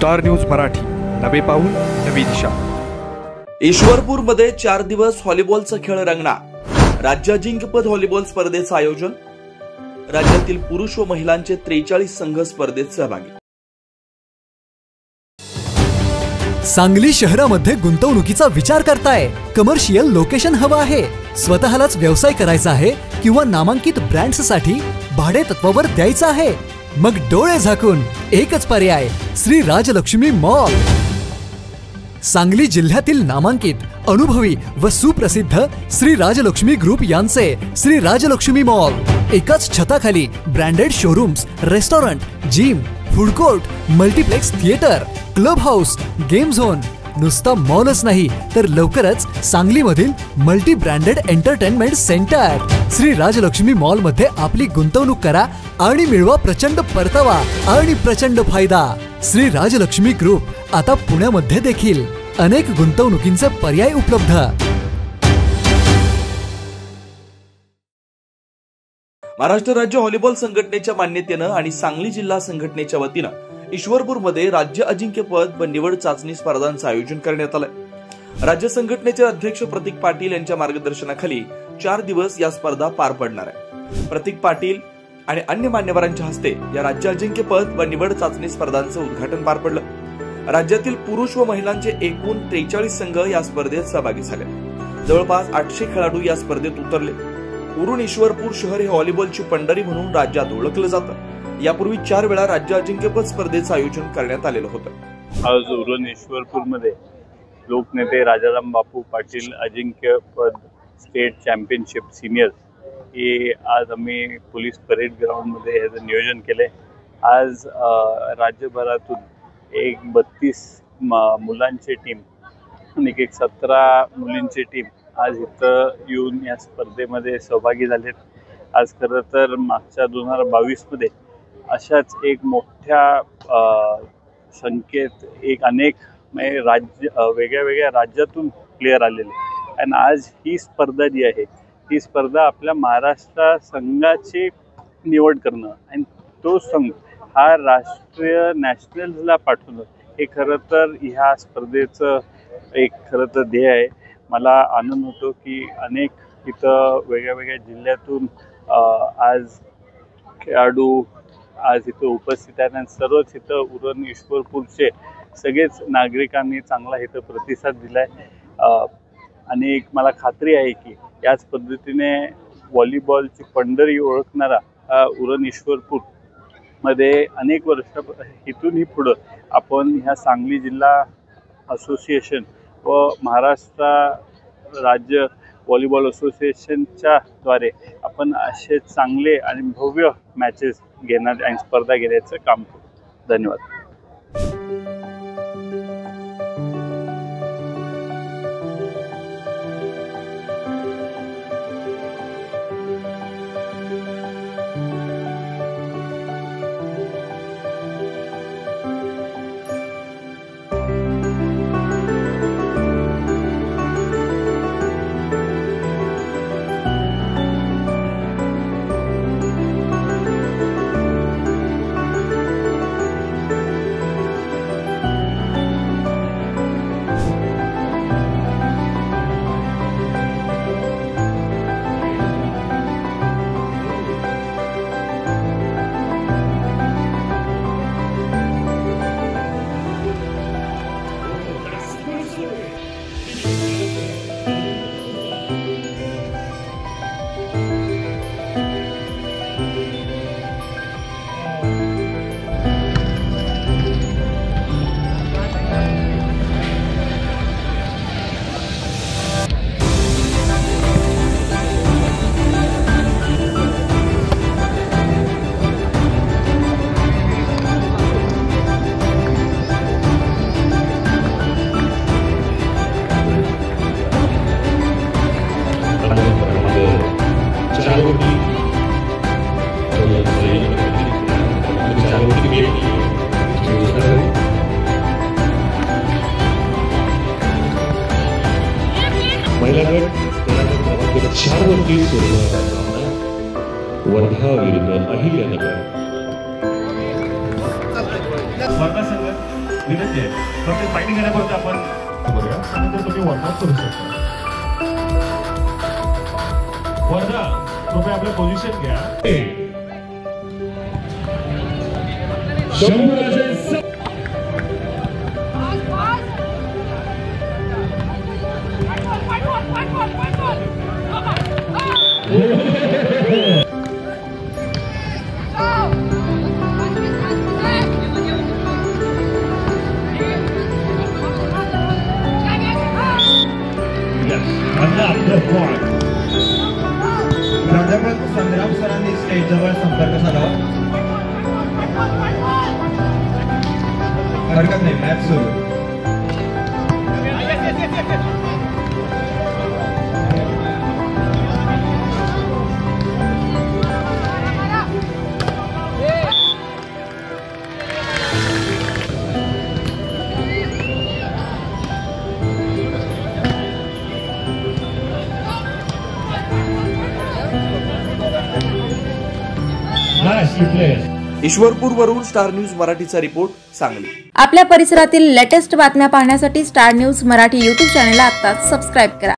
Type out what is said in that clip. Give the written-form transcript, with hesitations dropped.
Star news Marathi, नवे पाऊल नवी दिशा। ईश्वरपूर मध्ये 4 दिवस व्हॉलीबॉलचा खेळ रंगणार। राज्य अजिंक्यपद व्हॉलीबॉल स्पर्धेचं आयोजन। राज्यातील पुरुष व महिलांचे 43 संघ स्पर्धेत सहभागी। सांगली शहरामध्ये गुंतवणुकीचा विचार करताय? कमर्शियल लोकेशन हवं आहे? स्वतःलाच व्यवसाय करायचा आहे किंवा नामांकित ब्रँड्ससाठी भाडे तत्वावर द्यायचं आहे? मग डोळे झाकून एकच पर्याय, श्री राजलक्ष्मी मॉल। सांगली जिल्ह्यातील नामांकित, अनुभवी व सुप्रसिद्ध श्री राजलक्ष्मी ग्रुप यांचे श्री राजलक्ष्मी मॉल एकाच छताखाली branded showrooms, restaurant, gym, food court, multiplex theatre, club house, game zone. नुसता मॉलच नाही तर लवकरच सांगलीमधील multi branded entertainment centre. Shri Rajlakshmi mall मध्ये आपली गुंतवणूक करा आणि मिळवा प्रचंड परतावा आणि प्रचंड फायदा। श्री राजलक्ष्मी ग्रुप आता पुण्यामध्ये देखील अनेक गुंतवणुकींचे पर्याय उपलब्ध। महाराष्ट्र राज्य व्हॉलीबॉल संघटनेच्या मान्यतेने आणि सांगली जिल्हा संघटनेच्या वतीने ईश्वरपूर मध्ये राज्य अजिंक्यपद व निवड चाचणी स्पर्धांचं आयोजन करण्यात आलंय। राज्य संघटनेचे अध्यक्ष प्रतीक पाटील यांच्या मार्गदर्शनाखाली 4 दिवस या स्पर्धा पार पडणार आहे। प्रतीक पाटील आणि अन्य मान्यवरांच्या हस्ते या राज्य अजिंक्यपद व निवड चाचणी स्पर्धांचं उद्घाटन पार पडलं। राज्यातील पुरुष व महिलांचे एकूण 43 संघ या स्पर्धेत सहभागी झाले। जवळपास 800 खेळाडू या स्पर्धेत उतरले। उरण ईश्वरपूर शहर हे व्हॉलीबॉलची पंढरी म्हणून राज्यात ओळखलं जातं। यापूर्वी 4 वेळा राज्य अजिंक्यपद स्पर्धेचं आयोजन करण्यात आलेलं होतं। आज उरण ईश्वरपूर मध्ये लोकनेते राजाराम बापू पाटील अजिंक्यपद स्टेट चॅम्पियनशिप सिनियर हे आज आम्ही पोलीस परेड ग्राउंड मध्ये याचं नियोजन केले। आज राज्यभरातून एक 32 मुलांची टीम आणि एक 17 मुलींची टीम आज इथं येऊन या स्पर्धेमध्ये सहभागी झालेत। आज खरं तर मागच्या 2022 मध्ये अशाच एक मोठ्या संख्येत अनेक राज्य वेगळ्या राज्यातून प्लेयर आलेले आणि आज ही स्पर्धा जी आहे ही स्पर्धा आपल्या महाराष्ट्र संघाची निवड करणं आणि तो संघ हा राष्ट्रीय नॅशनल्सला पाठवणं हे खरं तर ह्या स्पर्धेचं एक खरं तर ध्येय आहे। मला आनंद होतो की अनेक इथं वेगळ्या जिल्ह्यातून आज खेळाडू आज इथं उपस्थित आहेत आणि सर्वच इथं उरण ईश्वरपूरचे सगळेच नागरिकांनी चांगला इथं प्रतिसाद दिलाय आणि मला खात्री आहे की याच पद्धतीने व्हॉलीबॉलची पंढरी ओळखणारा उरण ईश्वरपूर मध्ये अनेक वर्ष इथूनही पुढं आपण ह्या सांगली जिल्हा असोसिएशन व महाराष्ट्र राज्य व्हॉलीबॉल असोसिएशनच्या द्वारे आपण असे चांगले आणि भव्य मॅचेस घेणार आणि स्पर्धा घेण्याचं काम करू। धन्यवाद। महिला गट क्रमांक 4 वरती वर्धा विरुद्ध अहिल्यानगर। विनंती आहे प्रत्येक फायटिंग करण्यापर्यंत आपण बघूया त्यानंतर तुम्ही वॉर्मअप करू शकता. वर्धा कृपया आपलं पोझिशन घ्या. प्राध्यापक संग्राम सरांनी स्टेज जवळ संपर्क साधावा. हरकत नाही, मॅच सुरू. ईश्वरपूरवरून स्टार न्यूज मराठीचा रिपोर्ट, सांगली. आपल्या परिसरातील लेटेस्ट बातम्या पाहण्यासाठी स्टार न्यूज मराठी YouTube चॅनलला आत्ताच सबस्क्राईब करा.